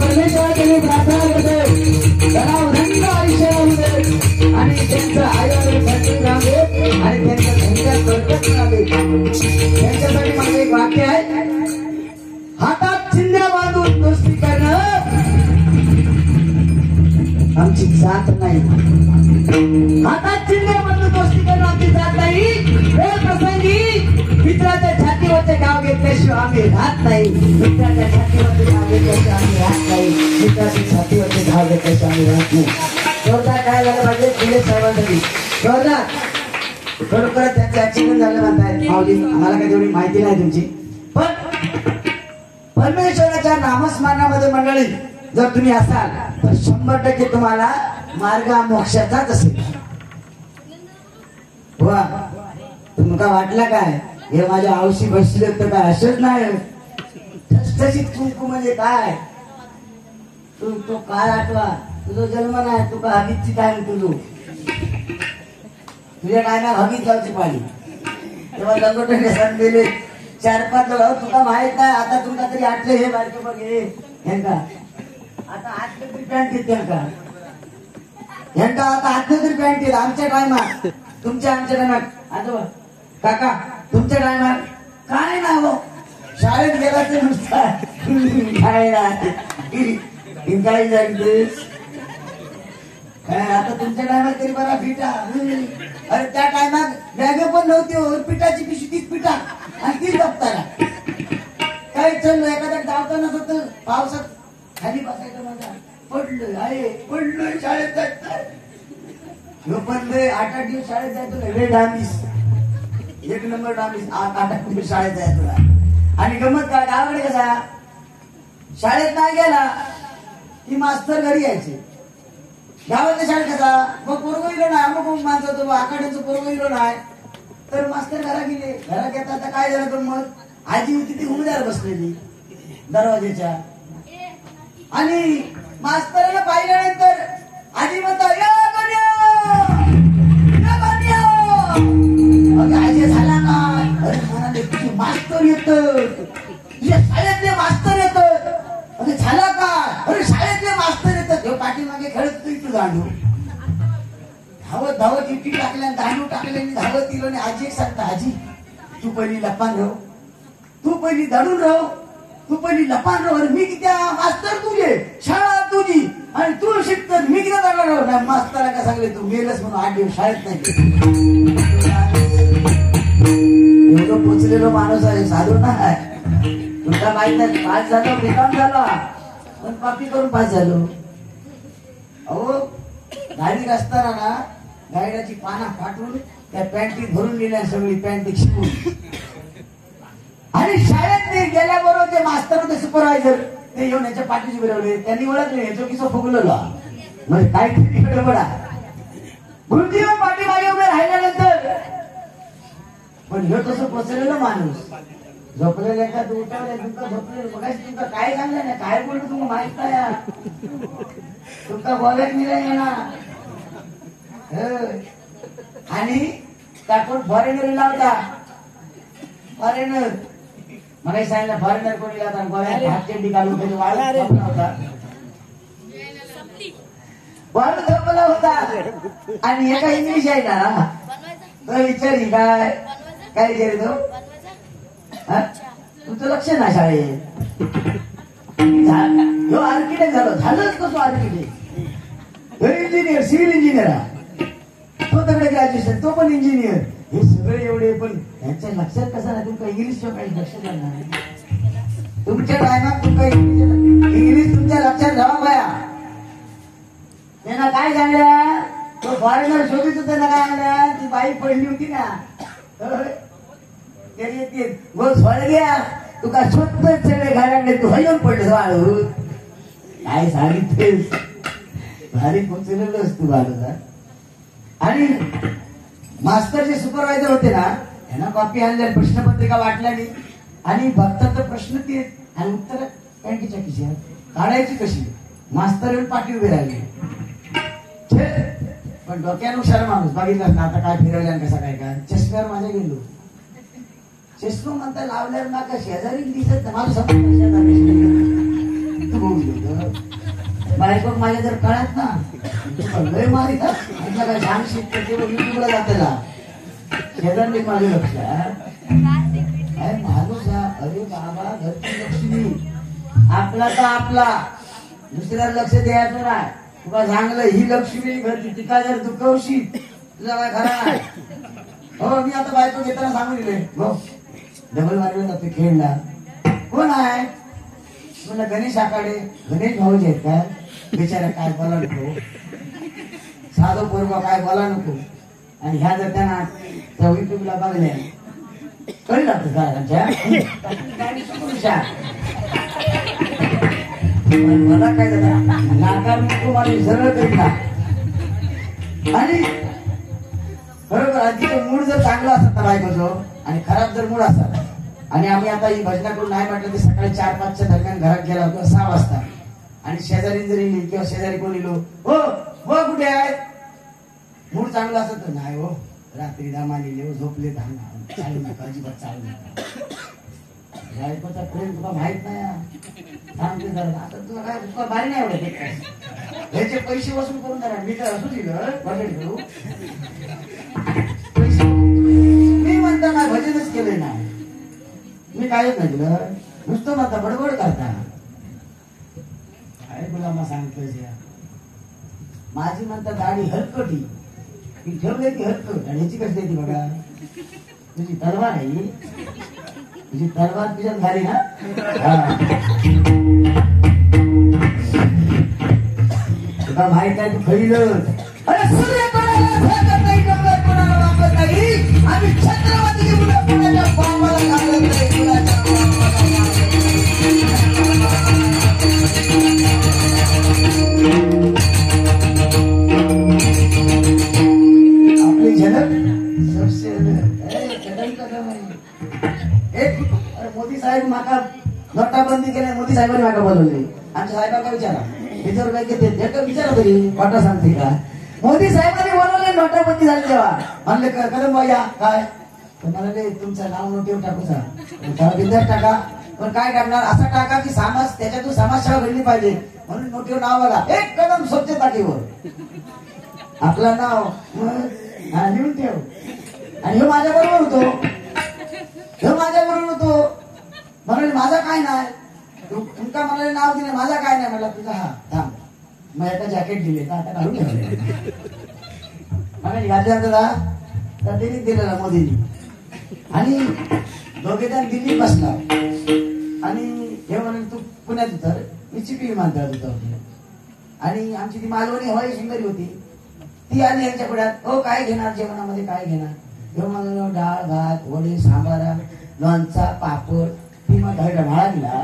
परमेश्वराकडे प्रार्थना करतोय त्यांना उदंड आयुष्य राहू दे आणि त्यांचं आयुष्य सचिन राहू दे आणि त्यांचं धैर्य बळकट राहू दे. त्यांच्यासाठी माझं एक वाक्य आहे, हातात चिंध्या बांधून दोस्ती करणं आमची जात नाही. हातात चिंध्या बांधून दोस्ती करणं आमची जात नाही. वेळ प्रसंगी मित्राच्या छातीवरचे गाव घेतल्याशिवाय आम्ही राहत नाही. मित्राच्या छातीवरचे गाव घेतल्याशिवाय आम्ही राहत नाही. मित्राच्या छातीवरचे गाव घेतल्याशिवाय आम्ही राहत नाही. जोरदार काय झालं पाहिजे दिले साहेबांसाठी जोरदार. खरोखर त्यांचं ऍक्सिडेंट झालं म्हणताय माऊली, आम्हाला काही तेवढी माहिती नाही तुमची, पण परमेश्वराच्या नामस्मरणामध्ये मंडळी जर तुम्ही असाल तर 100% तुम्हाला मार्ग मोक्षाचाच असेल. वा तुमका वाटला काय हे माझ्या आवशी बसले तर काय असंच नाही. ठसठशीत कुंकू म्हणजे काय, तू तो काळ आठवा, तुझा जन्म नाही, तुका हगीची काय तुझू तुझ्या काय ना हगीच जाऊची पाणी. तेव्हा लंगोटे सण गेले 4-5 लोक तुका माहित नाही. आता तुमका तरी आटले हे बारके बघ ह्यांका आता 8 तरी पॅन्ट घेते ह्यांका आता 8 तरी पॅन्ट घेत. आमच्या टायमात तुमच्या आमच्या टायमात आता काका तुमच्या टायमात काय ना हो शाळेत गेला ते नुसता काय ना काय सांगतेस काय. आता तुमच्या टायमात तरी बरा पिठा. अरे त्या टायमात बॅग पण नव्हती, पिठाची पिशवी तीच पिठा आणि तीच दप्तरा. काही चाललं एखाद्या धावताना होत पावसात खाली बसायचं माझा पडलं आहे पडलं शाळेत जायचं पण 8-8 दिवस शाळेत जायचो. डांबीस 1 नंबर डांबीस 8-8 दिवस शाळेत जायचो. आणि गमत काय गावाकडे कसा शाळेत नाही गेला की मास्तर घरी यायचे. गावातल्या शाळेत कसा मग पोरगं इलो नाही अमुक माणसं होतो आखाड्यांचं पोरगं इलो नाही तर मास्तर घरा गेले. घरात येतात आता काय झालं तर मग आजी होती ती उमेदार बसलेली दरवाजेच्या आणि मास्तराला पाहिल्यानंतर आजी म्हणतात आजी झाला का. अरे म्हणाले तुझे मास्तर येत तुझ्या शाळेतले मास्तर येत. अरे झाला का. अरे शाळेतले मास्तर येतात. हे पाठीमागे खेळत तू दांडू धावत धावत इटी टाकल्या दांडू टाकले धावत दिलो. आणि आजी एक सांगता आजी तू पहिली लपान राह, तू पहिली दडून राह, तू पहिली लपान राह. मी किती मास्तर तुझे शाळा तुझी आणि तू शिकत मी किती दडणार राह. मास्तरा का सांगले तू मेलच म्हणून 8 दिवस शाळेत नाही. एवढं पोचलेलो माणूस आहे साधू नाही. तुमचा माहित नाही पास झालो बेकाम झाला पण कॉपी करून पास झालो. अहो गाडी असताना ना गायडाची पाना फाटून त्या पॅन्टीत भरून गेल्या सगळी पॅन्ट शिकून. आणि शाळेत ते गेल्याबरोबर ते मास्तर होते सुपरवायझर ते येऊन याच्या पाठीशी फिरवले. त्यांनी ओळखले याचो किसो फुगलेलो म्हणजे काय गडबडा. गुरुजी पाठीमागे उभे राहिल्यानंतर पण हे तसं पोचलेलं माणूस झोपलेलं का तू उठवले तुमका झोपलेलं बघायचं तुमका काय सांगलं ना काय बोलतो तुम्हाला माहित नाही. तुमका बोलायच नाही ना. आणि त्याकडून फॉरेनर लावता फॉरेनर मला सांगितलं फॉरेनर कोणी लावता गोव्यात हातचेंडी घालून त्याची वाळू होता वाळू झोपला होता. आणि एका इंग्लिश आहे ना तो विचारी काय काय विचारी तो तुमचं लक्ष ना शाळेत. आर्किटेक्ट झालंच कसं आर्किटेक्ट इंजिनियर सिव्हिल इंजिनियर तो तकडे ग्रॅज्युएशन तो पण इंजिनियर. हे सगळे एवढे पण यांच्या लक्षात कसं नाही तुमका इंग्लिशच्या काही लक्षात नाही. तुमच्या टायमात तुमका इंग्लिश तुमच्या लक्षात राहा बाया. त्यांना काय सांगल्या तो फॉरेनर शोधित होता ना काय म्हणल्या ती बाई पडली होती ना गया तुका स्वतःच सगळे घराकडे तू हयन पडलं वाळू काय सांगितलेस भारी पोचलेलोच तू बाळूचा. आणि मास्टर जे सुपरवायझर होते ना यांना कॉपी आणल्या प्रश्नपत्रिका वाटल्याने आणि भक्ताचा प्रश्न ते आणि उत्तर पॅन्टीच्या खिशात काढायची कशी. मास्तर येऊन पाठी उभे राहिले पण डोक्यानुसार माणूस बघितलं ना आता काय फिरवल्या कसा काय काय चष्म्यावर माझ्या गेलो. चष्मा म्हणता लावल्यावर ना का शेजारी दिसत मला समजा गोविंद बायको माझ्या जर कळत ना लय मारित काय छान शिकते युट्यूबला जातेला शेजारने माझे लक्ष काय माणूस अरे बाबा घरची लक्ष्मी आपला तर आपला दुसऱ्याला लक्ष द्यायचं नाही तुला सांगलं ही लक्ष्मी घरची तिका जर दुखवशी तुझा काय खरा नाही हो मी आता बायको घेताना सांगून दिले हो डबल मारला जाते खेळला कोण आहे मला गणेश आखाडे गणेश भाऊजी आहेत का बिचारा काय बोला नको साधो पोरगा काय बोला नको आणि ह्या जर त्यांना त्या युट्यूबला बघल्या कळलं मला काय नाकार नको मला सरळ करीत ना आणि बरोबर आधीचं मूड जर चांगला असत ना बायकोचं आणि खराब जर मूड असतात आणि आम्ही आता ही भजना करून नाही म्हटलं की सकाळी 4-5च्या दरम्यान घरात गेला होतो 6 वाजता आणि शेजारी जरी येईल किंवा शेजारी कोण येलो हो हो कुठे आहे मूड चांगला असत तर नाही हो रात्री दामा लिहिले झोपले चालू नका अजिबात चालू नका बायकोचा प्रेम तुला माहित नाही सांगते जरा आता तुला काय तुला भारी नाही एवढं ह्याचे पैसे वसूल करून जरा मी तर असू दिलं बजेट करू पैसे मी म्हणता ना भजनच केले नाही मी कायच नाही दिलं नुसतं म्हणता बडबड करता काय तुला मग सांगतोय माझी म्हणता दाढी हरकटी ती ठेवली ती हरकट आणि ह्याची कशी ती बघा तुझी तलवार आहे तुझी तलवार तुझ्यात घाली ना तुला माहित आहे तू खरील अरे सूर्य कोणाला भागत नाही डोंगर कोणाला वापरत नाही आम्ही छत्रपती मुलं कोणाच्या बाबाला घालत नाही कोणाच्या आपली झलक सबसे मोदी साहेब माका नोटाबंदी केल्या मोदी साहेबांनी माका बोलवले आमच्या साहेबांना विचारा त्याच्यावर काय घेते विचारा तरी वाटा सांगते का मोदी साहेबांनी बोलवले नोटाबंदी झाली तेव्हा म्हणले कदम या काय तर मला तुमचं नाव नोटीवर टाकूचा विद्यार्थी टाका पण काय टाकणार असं टाका की समाज त्याच्यातून समाजसेवा घडली पाहिजे म्हणून नोटीवर नाव बघा एक कदम स्वच्छता टीवर आपलं नाव लिहून ठेव आणि हे माझ्या बरोबर होतो हे माझ्या बरोबर होतो म्हणाले माझा काय नाही तुमका म्हणाले नाव दिले माझा काय नाही म्हटलं तुझा हा थांब मग एका जॅकेट दिले का आता घालून ठेवले म्हणाले घातल्यानंतर तर त्यांनी दिलेला मोदींनी आणि दोघे जण दिल्ली बसला आणि हे म्हणाले तू पुण्यात उतर मी चिपी विमानतळात उतरतो आणि आमची ती मालवणी हवाई सुंदरी होती ती आली यांच्या पुढ्यात हो काय घेणार जेवणामध्ये काय घेणार हे म्हणाल डाळ भात वडे सांबारा लोणचा पापड ती मग ढाळा दिला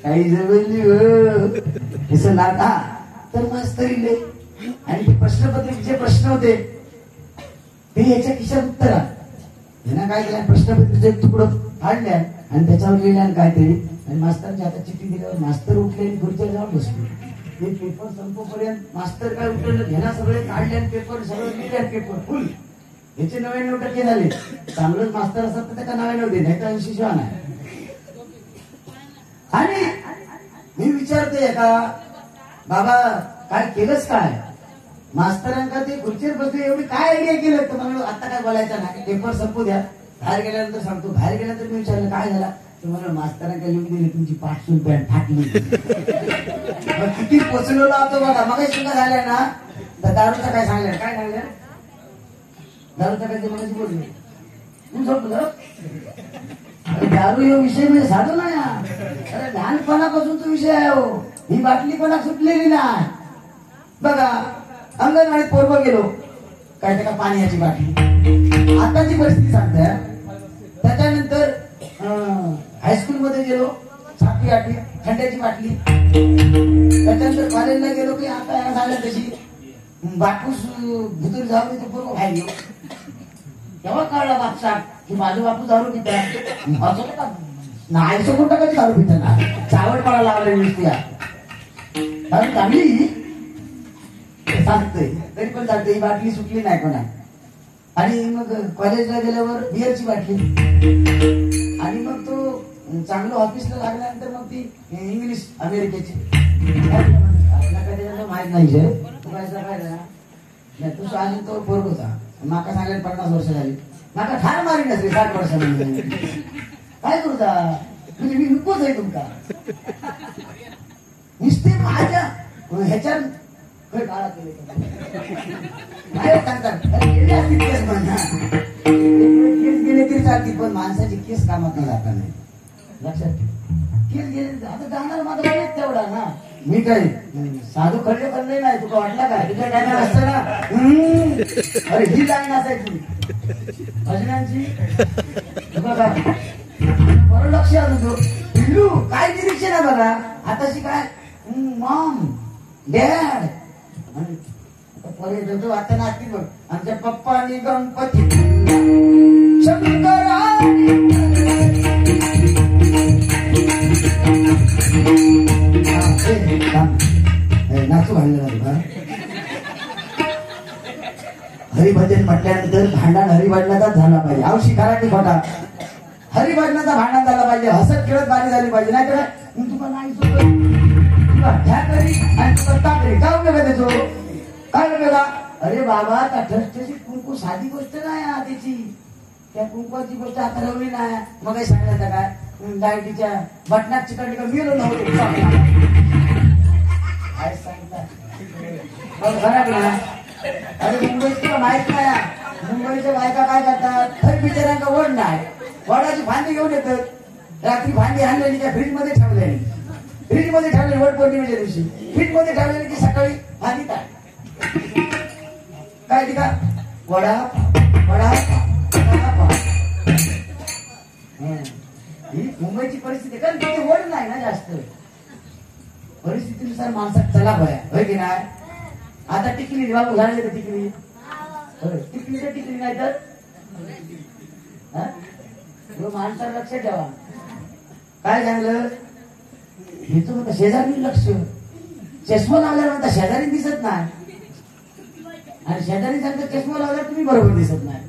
काही जवळ नाथा तर मास्तरीले आणि ते प्रश्नपत्रिकेचे प्रश्न होते ते याच्या खिशात उत्तर यांना काय केलं प्रश्नपत्रिकेचे तुकडं फाडल्या आणि त्याच्यावर लिहिल्या काहीतरी आणि मास्तरच्या हातात चिठ्ठी दिल्यावर मास्तर उठले आणि खुर्चीवर जाऊन बसले ते पेपर संपोपर्यंत मास्तर काय उठले घेणार सगळे काढले आणि पेपर सगळं लिहिले पेपर फुल याचे 99% झाले चांगलंच मास्तर असत तर त्याचा 99 दे नाही तर 80 शिवाय नाही आणि मी विचारते का बाबा काय केलंच काय मास्तरांका ते खुर्चीवर बसले एवढी काय आयडिया केलं तर मला आता काय बोलायचं नाही पेपर संपू द्या बाहेर गेल्यानंतर सांगतो बाहेर गेल्यानंतर मी विचारलं काय झाला तुम्हाला मास्तरांका लिहून दिली तुमची पाठसून पॅन्ट फाटली किती पोचलेलो होतो बघा मग सुद्धा झाल्या ना तर दारूचा काय सांगलं काय सांगलं दारूचा काय ते मगाशी बोलले तू झोपलं दारू हा विषय म्हणजे साधू नाही अरे लहानपणापासून तो विषय आहे हो ही बाटली कोणा सुटलेली नाही बघा अंगणवाडीत पोरबं गेलो काय त्या पाण्याची बाटली आताची परिस्थिती सांगताय त्याच्यानंतर हायस्कूल मध्ये गेलो 7वी 8वी थंड्याची बाटली त्याच्यानंतर कॉलेजला गेलो की आता याला झालं तशी बापूस भुतूर जाऊ ते पोरबं बाहेर गेलो तेव्हा कळला बापसा की माझं बापू दारू पिता असं का नाही सगळं कधी दारू पिता ना चावड पडा लागला नुसत्या दारू चांगली सांगतोय तरी पण सांगतोय ही बाटली सुटली नाही कोणा आणि मग कॉलेजला गेल्यावर बिअरची बाटली आणि मग तो चांगलं ऑफिसला लागल्यानंतर मग ती इंग्लिश अमेरिकेची त्याच्यात माहित नाही तू काय नाही तू अजून तो पोरग होता माका सांगायला 50 वर्ष झाली माका ठार मारी नसली 60 वर्षांमध्ये काय करता म्हणजे मी नकोच आहे तुमका नुसते माझ्या ह्याच्यात काळा केले काय सांगतात केस म्हणणार केस गेले तरी चालतील पण माणसाची केस कामात नाही जाता नाही लक्षात केस गेले आता जाणार माझा वेळच तेवढा ना मी काय साधू खडले बनले नाही तुला वाटला का तुझ्या टायमा असतं ना अरे ही लाईन असायची भजनांची बरं लक्ष असतो पिल्लू काय निरीक्षण आहे बघा आताशी काय मॉम डॅड पर्यंत आता नाचतील बघ आमच्या पप्पा आणि गणपती शंकरा नाचू घालणार हरिभजन म्हटल्यानंतर भांडण हरिभजनाचाच झाला पाहिजे आवशी खराटी खोटा हरिभजनाचा भांडण झाला पाहिजे हसत खेळत बारी झाली पाहिजे नाही तर तुम्हाला ह्या करी आणि तुला करी काय उपयोग आहे त्याचो काय उपयोग अरे बाबा ठसठशीत कुंकू साधी गोष्ट नाही त्याची त्या कुंकवाची गोष्ट आता रवली नाही मग काही सांगायचं काय डायटीच्या बटनात चिकटली का मिळलो नव्हतं काय सांगतात खराब ना अरे मुंबईत तुला माहित नाही मुंबईच्या बायका काय करतात थर बिचाऱ्यांना वड नाही वडाची भांडी घेऊन येतात रात्री भांडी आणलेली त्या फ्रीज मध्ये ठेवलेली फ्रीज मध्ये ठेवलेली वड पौर्णिमेच्या दिवशी फ्रीज मध्ये ठेवलेली की सकाळी भांडी काय ती का वडा वडा ही मुंबईची परिस्थिती कारण तिथे वड नाही ना जास्त परिस्थितीनुसार माणसात चला भया होय की नाही आता टिकली बाबू झाले तर टिकली टिकली तर टिकली नाही तर माणसाला लक्ष ठेवा काय सांगलं हेच म्हणता शेजारी लक्ष चष्मा लावल्यावर म्हणता शेजारी दिसत नाही आणि शेजारी सांगता चष्मा लावल्यावर तुम्ही बरोबर दिसत नाही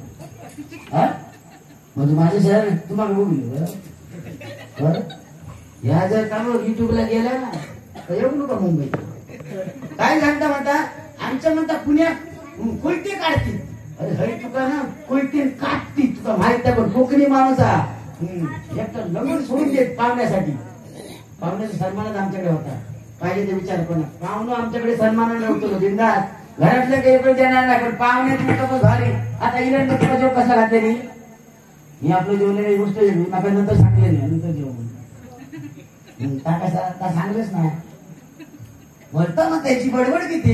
म्हणजे माझ्या शेजारी तुम्हाला बघू बरं ह्या जर का युट्यूबला गेला ना तर येऊ नका मुंबई काय सांगता म्हणता आमच्या म्हणता पुण्यात कोयते काढतील अरे हरी तुका ना कोयते काढती तुका माहित आहे पण कोकणी माणूस एकटा लग्न सोडून देत पाहुण्यासाठी पाहुण्याचा सन्मानच आमच्याकडे होता पाहिजे ते विचार पण पाहुणं आमच्याकडे सन्मान नव्हतं बिंदास घरातलं काही पण देणार नाही पण पाहुण्याची कसं झाले आता इराण तुला जेव कसा घातलेली ही आपलं जेवलेली गोष्ट वेगळी माका नंतर सांगले नाही नंतर जेवण कसा सांगलेच नाही वरता मग त्याची बडबड किती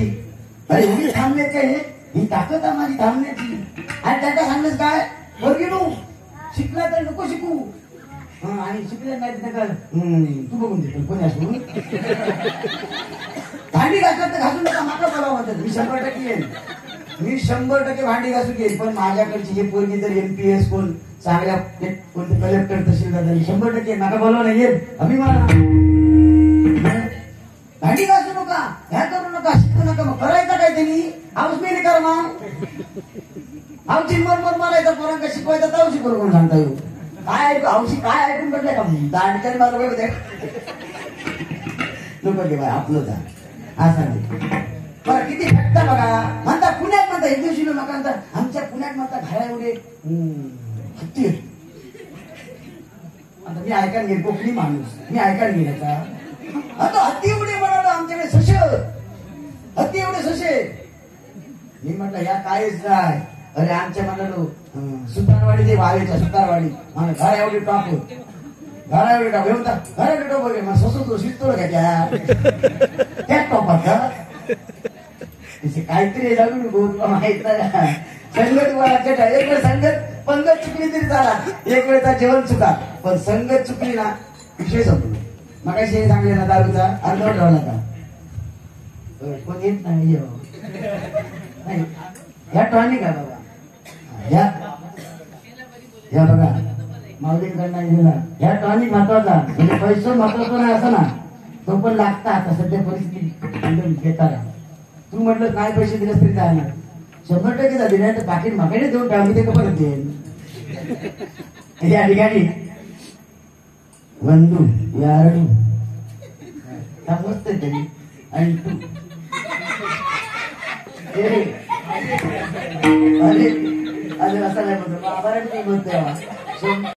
अरे मी थांबले काय ही ताकद आहे माझी थांबण्याची आणि त्याचा सांगलंच काय वर्गी नो शिकला तर नको शिकू आणि शिकले नाही नका तू बघून दे कोणी असू भांडी घासत तर घासू नका माका बोलावं म्हणतात मी 100% येईल मी 100% भांडी घासू घेईल पण माझ्याकडची ही पोरगी जर MPS कोण चांगल्या कोणते कलेक्टर तहसीलदार झाली 100% नका बोलावं नाही येईल अभिमान भांडी घासू नका ह्या करू नका शिकू नका मग करायचं काय त्यांनी हाऊस मेरी कर मग आमची मरमर मारायचा पोरांका शिकवायचा तर शिकवू कोण सांगता येऊ काय ऐकू हौशी काय ऐकून पडले का दांडकरी मला होते नको घे बाय आपलं जा असं नाही बरं किती फटका बघा म्हणता पुण्यात म्हणता एक दिवशी नका म्हणता आमच्या पुण्यात म्हणता घरा एवढे हत्ती आता मी ऐकायला गेल कोकणी माणूस मी ऐकायला गेला आता हत्ती एवढे म्हणालो आमच्याकडे सशे हत्ती एवढे सशे मी म्हटलं या काहीच नाही अरे आमच्या म्हणालो सुतारवाडी ते वावेच्या सुतारवाडी मला घरा एवढी टॉप घरा एवढी टॉप येऊन घरा एवढी टॉप वगैरे मला ससू शिकतो घ्या त्या टॉपात का काहीतरी लागू माहित नाही संगत वाढायच्या एक वेळ संगत पंगत चुकली तरी झाला एक वेळचा जेवण चुका पण संगत चुकली ना विषय संपलो मग काही सांगले ना दारूचा अर्धवट राहिला का कोण येत नाही नाही ह्या टॉनिक आहे बाबा ह्या बघा माऊलींकडनं ह्या टॉनिक महत्वाचा म्हणजे पैसे महत्वाचा नाही असं ना तो पण लागता आता सध्या परिस्थिती घेताना तू म्हटलं काय पैसे दिलेस तरी काय नाही 100% झाली नाही तर पाकिट मागायला देऊन टाळमी ते परत देईन या ठिकाणी ಒಂದು ಎರಡು समजते आणि तू अरे अरे असं नाही म्हणतो बाबा बोलतोय